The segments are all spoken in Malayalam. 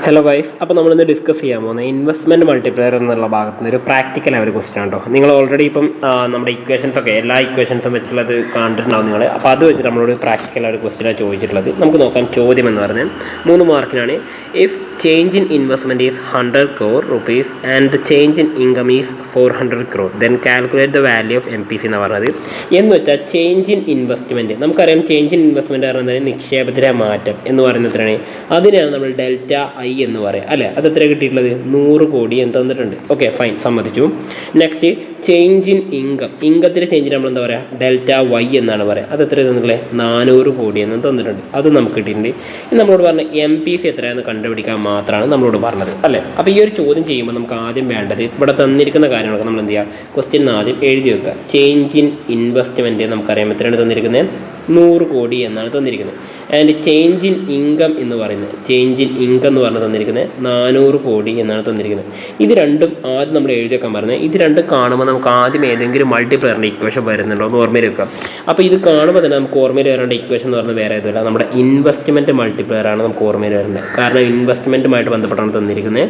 ഹലോ ഗൈസ്, അപ്പോൾ നമ്മളിന്ന് ഡിസ്കസ് ചെയ്യാൻ പോകുന്നത് ഇൻവെസ്റ്റ്മെൻറ്റ് മൾട്ടിപ്ലയർ എന്നുള്ള ഭാഗത്ത് നിന്ന് ഒരു പ്രാക്ടിക്കൽ ഒരു ക്വസ്റ്റൻ ആണ് കേട്ടോ. നിങ്ങൾ ഓൾറെഡി ഇപ്പം നമ്മുടെ ഇക്വേഷൻസ് ഒക്കെ എല്ലാ ഇക്വേഷൻസും വെച്ചിട്ടുള്ളത് കണ്ടിട്ടുണ്ടാവും നിങ്ങൾ. അപ്പോൾ അത് വെച്ചിട്ട് നമ്മളോട് പ്രാക്ടിക്കൽ ഒരു ക്വസ്റ്റനാണ് ചോദിച്ചിട്ടുള്ളത്. നമുക്ക് നോക്കാം. ചോദ്യം എന്ന് പറഞ്ഞാൽ 3 മാർക്കിനാണ്. If change in investment is 100 crore rupees and the change in income is 400 crore then calculate the value of MPC എന്ന് പറഞ്ഞത്. എന്ന് വെച്ചാൽ ചേഞ്ച് ഇൻ ഇൻവെസ്റ്റ്മെൻറ്റ്, നമുക്കറിയാം ചേഞ്ച് ഇൻ ഇൻവെസ്റ്റ്മെൻറ്റ് പറയുന്നത് നിക്ഷേപത്തിലെ മാറ്റം എന്ന് പറയുന്നത് എത്രയാണ്? അതിനെയാണ് നമ്മൾ ഡെൽറ്റ ഐ എന്ന് പറയാം അല്ലേ. അത് എത്ര കിട്ടിയിട്ടുള്ളത്? 100 കോടി എന്ന് തന്നിട്ടുണ്ട്. ഓക്കെ, ഫൈൻ, സമ്മതിച്ചു. നെക്സ്റ്റ് ചേഞ്ച് ഇൻ ഇൻകം, ഇൻകത്തിൻ്റെ ചേഞ്ചിന് നമ്മൾ എന്താ പറയുക? ഡെൽറ്റ വൈ എന്നാണ് പറയുക. അത് എത്ര തന്നിട്ടുള്ളത്? 400 കോടി എന്ന് തന്നിട്ടുണ്ട്. അത് നമുക്ക് കിട്ടിയിട്ടുണ്ട്. നമ്മളോട് പറഞ്ഞ MPC എത്രയാണെന്ന് കണ്ടുപിടിക്കാൻ മാത്രമാണ് നമ്മളോട് പറഞ്ഞത് അല്ലേ. അപ്പോൾ ഈ ഒരു ചോദ്യം ചെയ്യുമ്പോൾ നമുക്ക് ആദ്യം വേണ്ടത് ഇവിടെ തന്നിരിക്കുന്ന കാര്യങ്ങളൊക്കെ നമ്മൾ എന്ത് ചെയ്യുക? ക്വസ്റ്റ്യൻ ആദ്യം എഴുതി വെക്കുക. ചേഞ്ച് ഇൻ ഇൻവെസ്റ്റ്മെൻറ്റ് നമുക്കറിയാം എത്രയാണ് തന്നിരിക്കുന്നത്? 100 കോടി എന്നാണ് തന്നിരിക്കുന്നത്. ആൻഡ് ചേഞ്ച് ഇൻ ഇൻകം എന്ന് പറയുന്നത്, ചേഞ്ച് ഇൻ ഇൻകം എന്ന് പറഞ്ഞാൽ തന്നിരിക്കുന്നത് 400 കോടി എന്നാണ് തന്നിരിക്കുന്നത്. ഇത് രണ്ടും ആദ്യം നമ്മൾ എഴുതി വെക്കാൻ പറഞ്ഞത്. ഇത് രണ്ടും കാണുമ്പോൾ നമുക്ക് ആദ്യം ഏതെങ്കിലും മൾട്ടിപ്ലയറിൻ്റെ ഇക്വേഷൻ വരുന്നുണ്ടോ എന്ന് ഓർമ്മയിൽ വെക്കാം. അപ്പോൾ ഇത് കാണുമ്പോൾ തന്നെ നമുക്ക് ഓർമ്മയിൽ വരേണ്ട ഇക്വേഷൻ എന്ന് പറഞ്ഞാൽ വേറെ ഏതുമല്ല, നമ്മുടെ ഇൻവെസ്റ്റ്മെൻറ്റ് മൾട്ടിപ്ലയർ ആണ് നമുക്ക് ഓർമ്മയിൽ വരേണ്ടത്. കാരണം ഇൻവെസ്റ്റ്മെൻറ്റുമായിട്ട് ബന്ധപ്പെട്ടാണ് തന്നിരിക്കുന്നത്.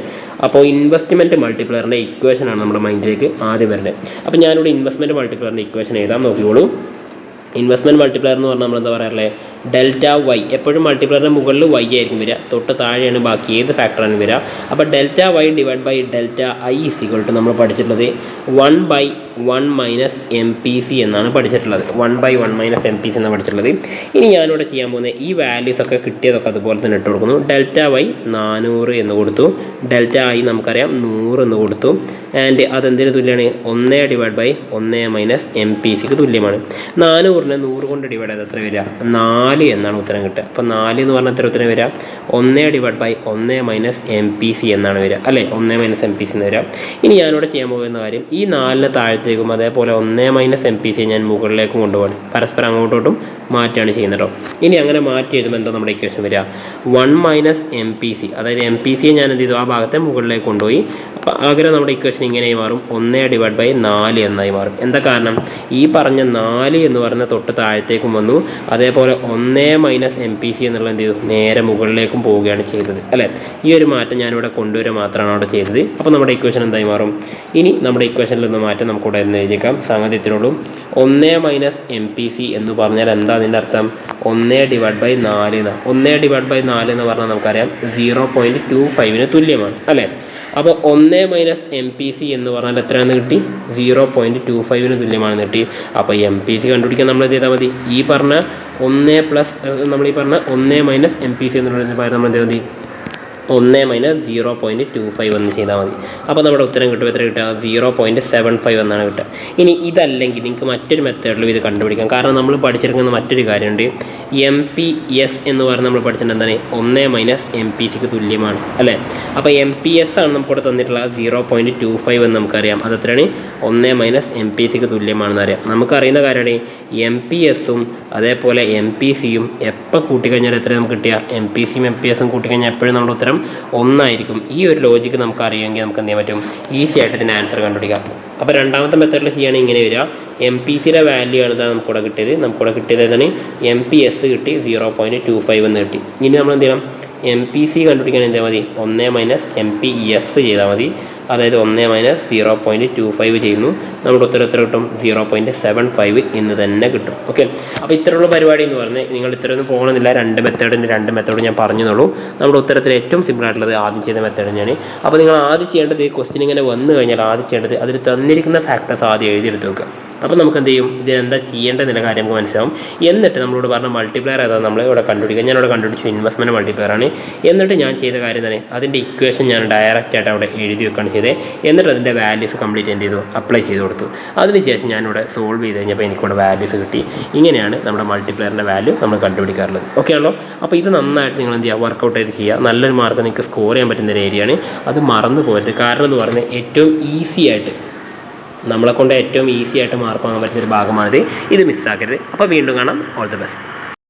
അപ്പോൾ ഇൻവെസ്റ്റ്മെൻറ്റ് മൾട്ടിപ്ലയറിൻ്റെ ഇക്വേഷനാണ് നമ്മുടെ മൈൻഡിലേക്ക് ആദ്യം വരേണ്ടത്. അപ്പോൾ ഞാനിവിടെ ഇൻവെസ്റ്റ്മെൻറ്റ് മൾട്ടിപ്ലയറിൻ്റെ ഇക്വേഷൻ എഴുതാൻ നോക്കിയോളൂ. ഇൻവെസ്റ്റ്മെൻറ്റ് മൾട്ടിപ്ലയർ എന്ന് പറഞ്ഞാൽ നമ്മൾ എന്താ പറയാറില്ലേ? Delta Y. എപ്പോഴും മൾട്ടിപ്ലയറിൻ്റെ മുകളിൽ വൈ ആയിരിക്കും വരിക, തൊട്ട് താഴെയാണ് ബാക്കി ഏത് ഫാക്ടറാണ് വരിക. അപ്പോൾ delta Y divide by delta I equal to നമ്മൾ പഠിച്ചിട്ടുള്ളത് 1/1 - MPC എന്നാണ് പഠിച്ചിട്ടുള്ളത്. 1/1 - MPC എന്നാണ് പഠിച്ചിട്ടുള്ളത്. ഇനി ഞാനിവിടെ ചെയ്യാൻ പോകുന്നത് ഈ വാല്യൂസ് ഒക്കെ കിട്ടിയതൊക്കെ അതുപോലെ തന്നെ ഇട്ട് കൊടുക്കുന്നു. ഡെൽറ്റ വൈ 400 എന്ന് കൊടുത്തു, ഡെൽറ്റ ഐ നമുക്കറിയാം 100 എന്ന് കൊടുത്തു. ആൻഡ് അതെന്തിന് തുല്യമാണ്? 1/1 - MPCക്ക് തുല്യമാണ്. 400നെ 100 കൊണ്ട് ഡിവൈഡ് ചെയ്ത് എത്ര വരിക? 4 എന്നാണ് ഉത്തരം കിട്ടുക. അപ്പോൾ 4 എന്ന് പറഞ്ഞാൽ എത്ര ഉത്തരം വരിക? 1/1 - MPC എന്നാണ് വരിക അല്ലേ. 1 - MPC എന്ന് വരിക. ഇനി ഞാനിവിടെ ചെയ്യാൻ പോകുന്ന കാര്യം, ഈ 4നെ താഴത്തേക്കും അതേപോലെ 1 - MPC ഞാൻ മുകളിലേക്കും കൊണ്ടുപോകണം. പരസ്പരം അങ്ങോട്ടോട്ടും മാറ്റാണ് ചെയ്യുന്നത് കേട്ടോ. ഇനി അങ്ങനെ മാറ്റി എഴുതുമ്പോൾ എന്താ നമ്മുടെ ഇക്വേഷൻ വരിക? 1 - MPC, അതായത് MPCയെ ഞാൻ എന്ത് ചെയ്തു? ആ ഭാഗത്തെ മുകളിലേക്ക് കൊണ്ടുപോയി. അപ്പോൾ ആഗ്രഹം നമ്മുടെ ഇക്വേഷൻ ഇങ്ങനെയായി മാറും, 1/4 എന്നായി മാറും. എന്താ കാരണം? ഈ പറഞ്ഞ 4 എന്ന് പറഞ്ഞ തൊട്ട് താഴത്തേക്കും വന്നു, അതേപോലെ 1 - MPC എന്നുള്ള എന്ത് ചെയ്തു? നേരെ മുകളിലേക്കും പോവുകയാണ് ചെയ്തത് അല്ലേ. ഈ ഒരു മാറ്റം ഞാനിവിടെ കൊണ്ടുവരിക മാത്രമാണ് അവിടെ ചെയ്തത്. അപ്പോൾ നമ്മുടെ ഇക്വേഷൻ എന്തായി മാറും? ഇനി നമ്മുടെ ഇക്വേഷനിൽ നിന്ന് മാറ്റം നമുക്കിവിടെ എന്ന് എഴുതിയേക്കാം. സംഗതിത്തിനുള്ളൂ 1 - MPC എന്ന് പറഞ്ഞാൽ എന്താ അതിൻ്റെ അർത്ഥം? 1/4 എന്നാണ്. 1/4 എന്ന് പറഞ്ഞാൽ നമുക്കറിയാം 0.25 തുല്യമാണ് അല്ലേ. അപ്പോൾ 1 - MPC എന്ന് പറഞ്ഞാൽ എത്രയാണെന്ന് കിട്ടി? 0.25 തുല്യമാണെന്ന് കിട്ടി. അപ്പോൾ MPC കണ്ടുപിടിക്കാൻ നമ്മൾ എന്ത് ചെയ്താൽ മതി? ഈ പറഞ്ഞ 1 പ്ലസ് നമ്മൾ ഈ പറഞ്ഞ 1 - MPC എന്നുള്ളതിന് പകരം നമ്മൾ എന്ത് ചെയ്താൽ മതി? 1 - 0.25 എന്ന് ചെയ്താൽ മതി. അപ്പോൾ നമ്മുടെ ഉത്തരം കിട്ടും. എത്ര കിട്ടുക? 0.75 എന്നാണ് കിട്ടുക. ഇനി ഇതല്ലെങ്കിൽ നിങ്ങൾക്ക് മറ്റൊരു മെത്തേഡിലും ഇത് കണ്ടുപിടിക്കാം. കാരണം നമ്മൾ പഠിച്ചിരിക്കുന്ന മറ്റൊരു കാര്യമുണ്ട്, MPS എന്ന് പറഞ്ഞാൽ നമ്മൾ പഠിച്ചിട്ടുണ്ട് എന്താണ്? 1 - MPCക്ക് തുല്യമാണ് അല്ലേ. അപ്പോൾ MPS ആണ് നമുക്കിവിടെ തന്നിട്ടുള്ള 0.25 എന്ന് നമുക്കറിയാം. അത് എത്രയാണ്? 1 - MPCക്ക് തുല്യമാണെന്ന് അറിയാം. നമുക്കറിയുന്ന കാര്യമാണ് MPSഉം അതേപോലെ MPCയും എപ്പോൾ കൂട്ടിക്കഴിഞ്ഞാൽ എത്ര നമുക്ക് കിട്ടിയ? MPCയും MPSഉം കൂട്ടിക്കഴിഞ്ഞാൽ എപ്പോഴും നമ്മുടെ ഉത്തരം 1 ആയിരിക്കും. ഈ ഒരു ലോജിക്ക് നമുക്ക് അറിയുമെങ്കിൽ നമുക്ക് എന്ത് ചെയ്യാൻ പറ്റും? ഈസി ആയിട്ട് ഇതിൻ്റെ ആൻസർ കണ്ടുപിടിക്കാം. അപ്പോൾ രണ്ടാമത്തെ മെത്തേഡിൽ ചെയ്യുകയാണെങ്കിൽ ഇങ്ങനെ വരിക. MPCയുടെ വാല്യൂ ആണ് നമുക്കിവിടെ കിട്ടിയത്. നമുക്കിവിടെ കിട്ടിയത് ഏതാണ്? MPS കിട്ടി 0.25 എന്ന് കിട്ടി. ഇനി നമ്മൾ എന്ത് ചെയ്യണം? MPC കണ്ടുപിടിക്കാൻ എന്താ മതി? 1 - MPS ചെയ്താൽ മതി. അതായത് 1 - 0.25 ചെയ്യുന്നു. നമ്മുടെ ഉത്തരം എത്ര കിട്ടും? 0.75 എന്ന് തന്നെ കിട്ടും. ഓക്കെ, അപ്പോൾ ഇത്തരമുള്ള പരിപാടി എന്ന് പറഞ്ഞാൽ നിങ്ങൾ ഇത്രയൊന്നും പോകണമെന്നില്ല. 2 മെത്തേഡ് ഞാൻ പറഞ്ഞുള്ളൂ. നമ്മുടെ ഉത്തരത്തിൽ ഏറ്റവും സിമ്പിൾ ആയിട്ടുള്ളത് ആദ്യം ചെയ്ത മെത്തേഡ് തന്നെയാണ്. അപ്പോൾ നിങ്ങൾ ആദ്യം ചെയ്യേണ്ടത്, ഈ ക്വസ്റ്റ്യൻ ഇങ്ങനെ വന്നു കഴിഞ്ഞാൽ ആദ്യം ചെയ്യേണ്ടത് അതിൽ തന്നിരിക്കുന്ന ഫാക്ടേഴ്സ് ആദ്യം എഴുതിയെടുത്ത് വെക്കുക. അപ്പോൾ നമുക്ക് എന്ത് ചെയ്യും? ഇത് എന്താ ചെയ്യേണ്ടതെന്നുള്ള കാര്യം നമുക്ക് മനസ്സിലാവും. എന്നിട്ട് നമ്മളോട് പറഞ്ഞ മൾട്ടിപ്ലയർ ഏതാണ് നമ്മൾ ഇവിടെ കണ്ടുപിടിക്കുക. ഞാനിവിടെ കണ്ടുപിടിച്ചു ഇൻവെസ്റ്റ്മെൻറ്റ് മൾട്ടിപ്ലയർ ആണ്. എന്നിട്ട് ഞാൻ ചെയ്ത കാര്യം തന്നെ അതിൻ്റെ ഇക്വേഷൻ ഞാൻ ഡയറക്റ്റ് ആയിട്ട് അവിടെ എഴുതി വെക്കുകയാണ് ചെയ്തത്. എന്നിട്ട് അതിൻ്റെ വാല്യൂസ് കംപ്ലീറ്റ് എന്ത് ചെയ്തു? അപ്ലൈ ചെയ്ത് കൊടുത്തു. അതിനുശേഷം ഞാനിവിടെ സോൾവ് ചെയ്ത് കഴിഞ്ഞപ്പോൾ എനിക്കിവിടെ വാല്യൂസ് കിട്ടി. ഇങ്ങനെയാണ് നമ്മുടെ മൾട്ടിപ്ലയറിൻ്റെ വാല്യൂ നമ്മൾ കണ്ടുപിടിക്കാറുള്ളത്. ഓക്കെ ആണല്ലോ. അപ്പോൾ ഇത് നന്നായിട്ട് നിങ്ങൾ എന്ത് ചെയ്യുക? വർക്കൗട്ട് ചെയ്ത് ചെയ്യുക. നല്ലൊരു മാർക്ക് നിങ്ങൾക്ക് സ്കോർ ചെയ്യാൻ പറ്റുന്ന ഒരു ഏരിയയാണ്. അത് മറന്നു പോകരുത്. കാരണം എന്ന് പറഞ്ഞാൽ ഏറ്റവും ഈസി ആയിട്ട് നമ്മളെ കൊണ്ട് ഏറ്റവും ഈസി ആയിട്ട് മാർക്ക് വാങ്ങാൻ പറ്റുന്നൊരു ഭാഗമാണിത്. ഇത് മിസ്സാക്കരുത്. അപ്പോൾ വീണ്ടും കാണാം. All the best.